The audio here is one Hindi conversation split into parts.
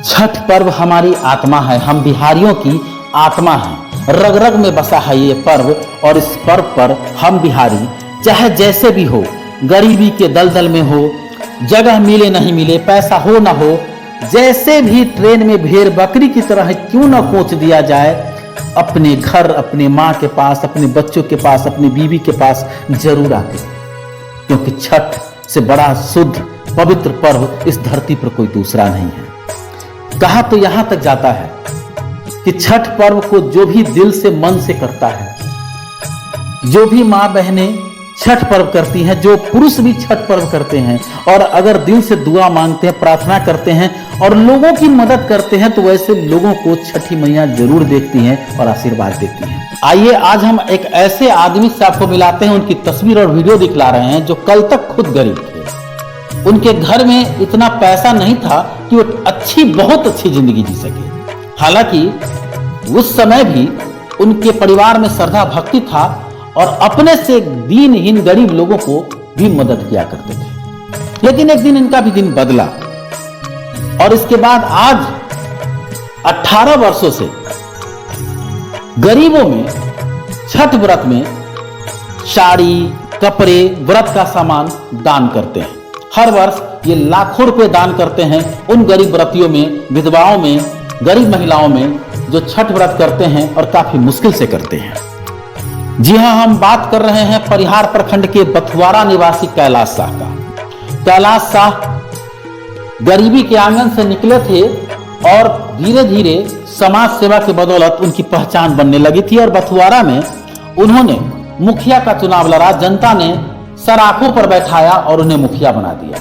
छठ पर्व हमारी आत्मा है, हम बिहारियों की आत्मा है, रग रग में बसा है ये पर्व। और इस पर्व पर हम बिहारी चाहे जैसे भी हो, गरीबी के दलदल में हो, जगह मिले नहीं मिले, पैसा हो ना हो, जैसे भी ट्रेन में भेड़ बकरी की तरह क्यों ना कोच दिया जाए, अपने घर, अपने माँ के पास, अपने बच्चों के पास, अपनी बीवी के पास जरूर आते, क्योंकि छठ से बड़ा शुद्ध पवित्र पर्व इस धरती पर कोई दूसरा नहीं है। कहा तो यहां तक जाता है कि छठ पर्व को जो भी दिल से मन से करता है, जो भी माँ बहनें छठ पर्व करती हैं, जो पुरुष भी छठ पर्व करते हैं और अगर दिल से दुआ मांगते हैं, प्रार्थना करते हैं और लोगों की मदद करते हैं, तो वैसे लोगों को छठी मैया जरूर देखती हैं और आशीर्वाद देती हैं। आइए आज हम एक ऐसे आदमी से आपको मिलाते हैं, उनकी तस्वीर और वीडियो दिखला रहे हैं जो कल तक खुद गरीब थे। उनके घर में इतना पैसा नहीं था कि वो बहुत अच्छी जिंदगी जी सके। हालांकि उस समय भी उनके परिवार में श्रद्धा भक्ति था और अपने से दीनहीन गरीब लोगों को भी मदद किया करते थे। लेकिन एक दिन इनका भी दिन बदला और इसके बाद आज 18 वर्षों से गरीबों में छठ व्रत में साड़ी, कपड़े, व्रत का सामान दान करते हैं। हर वर्ष ये लाखों रुपए दान करते हैं उन गरीब व्रतियों में, विधवाओं में, गरीब महिलाओं में जो छठ व्रत करते हैं और काफी मुश्किल से करते हैं। जी हां, हम बात कर रहे हैं परिहार प्रखंड के बथुआरा निवासी कैलाश शाह का। कैलाश शाह गरीबी के आंगन से निकले थे और धीरे धीरे समाज सेवा के बदौलत उनकी पहचान बनने लगी थी और बथुआरा में उन्होंने मुखिया का चुनाव लड़ा। जनता ने सर आंखों पर बैठाया और उन्हें मुखिया बना दिया।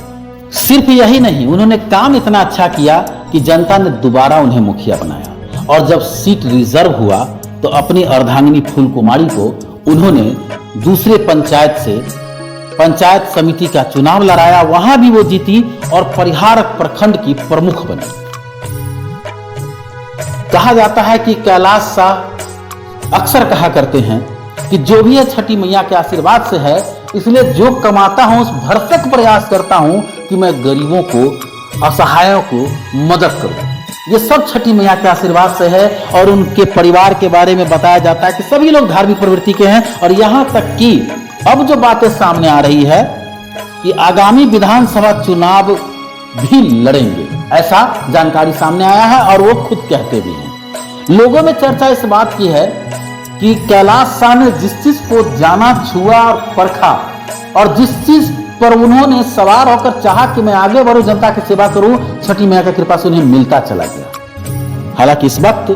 सिर्फ यही नहीं, उन्होंने काम इतना अच्छा किया कि जनता ने दोबारा उन्हें मुखिया बनाया। और जब सीट रिजर्व हुआ तो अपनी अर्धांगिनी फूल कुमारी को उन्होंने दूसरे पंचायत से पंचायत समिति का चुनाव लड़ाया, वहां भी वो जीती और परिहार प्रखंड की प्रमुख बनी। कहा जाता है कि कैलाश शाह अक्सर कहा करते हैं कि जो भी है छठी मैया के आशीर्वाद से है, इसलिए जो कमाता हूं उस भरसक प्रयास करता हूं कि मैं गरीबों को, असहायों को मदद करूं। ये सब छठी मैया के आशीर्वाद से है। और उनके परिवार के बारे में बताया जाता है कि सभी लोग धार्मिक प्रवृत्ति के हैं और यहां तक कि अब जो बातें सामने आ रही है कि आगामी विधानसभा चुनाव भी लड़ेंगे, ऐसा जानकारी सामने आया है और वो खुद कहते भी हैं। लोगों में चर्चा इस बात की है कि कैलाश शाह ने जिस चीज को जाना, छुआ और परखा और जिस चीज पर उन्होंने सवार होकर चाहा कि मैं आगे बढ़ूं, जनता की सेवा करूं, छठी मैया की कृपा से उन्हें मिलता चला गया। हालांकि इस वक्त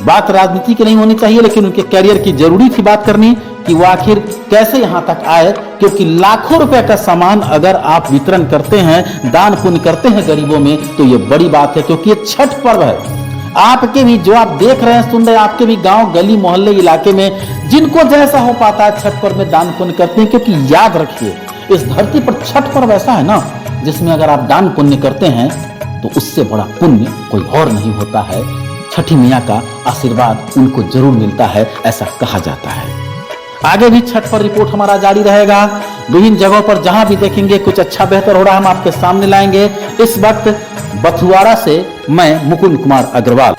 बात राजनीति की नहीं होनी चाहिए, लेकिन उनके कैरियर की जरूरी थी बात करनी कि वो आखिर कैसे यहां तक आए, क्योंकि लाखों रुपए का सामान अगर आप वितरण करते हैं, दान पुण्य करते हैं गरीबों में, तो ये बड़ी बात है। क्योंकि ये छठ पर्व है। आपके भी जो आप देख रहे हैं, सुन रहे हैं, आपके भी गांव, गली, मोहल्ले, इलाके में जिनको जैसा हो पाता है छठ पर्व में दान पुण्य करते हैं। क्योंकि याद रखिए, इस धरती पर छठ पर्व ऐसा है ना, जिसमें अगर आप दान पुण्य करते हैं तो उससे बड़ा पुण्य कोई और नहीं होता है। छठी मैया का आशीर्वाद उनको जरूर मिलता है, ऐसा कहा जाता है। आगे भी छठ पर रिपोर्ट हमारा जारी रहेगा। विभिन्न जगहों पर जहां भी देखेंगे कुछ अच्छा बेहतर हो रहा है, हम आपके सामने लाएंगे। इस वक्त बथुआरा से मैं मुकुंद कुमार अग्रवाल।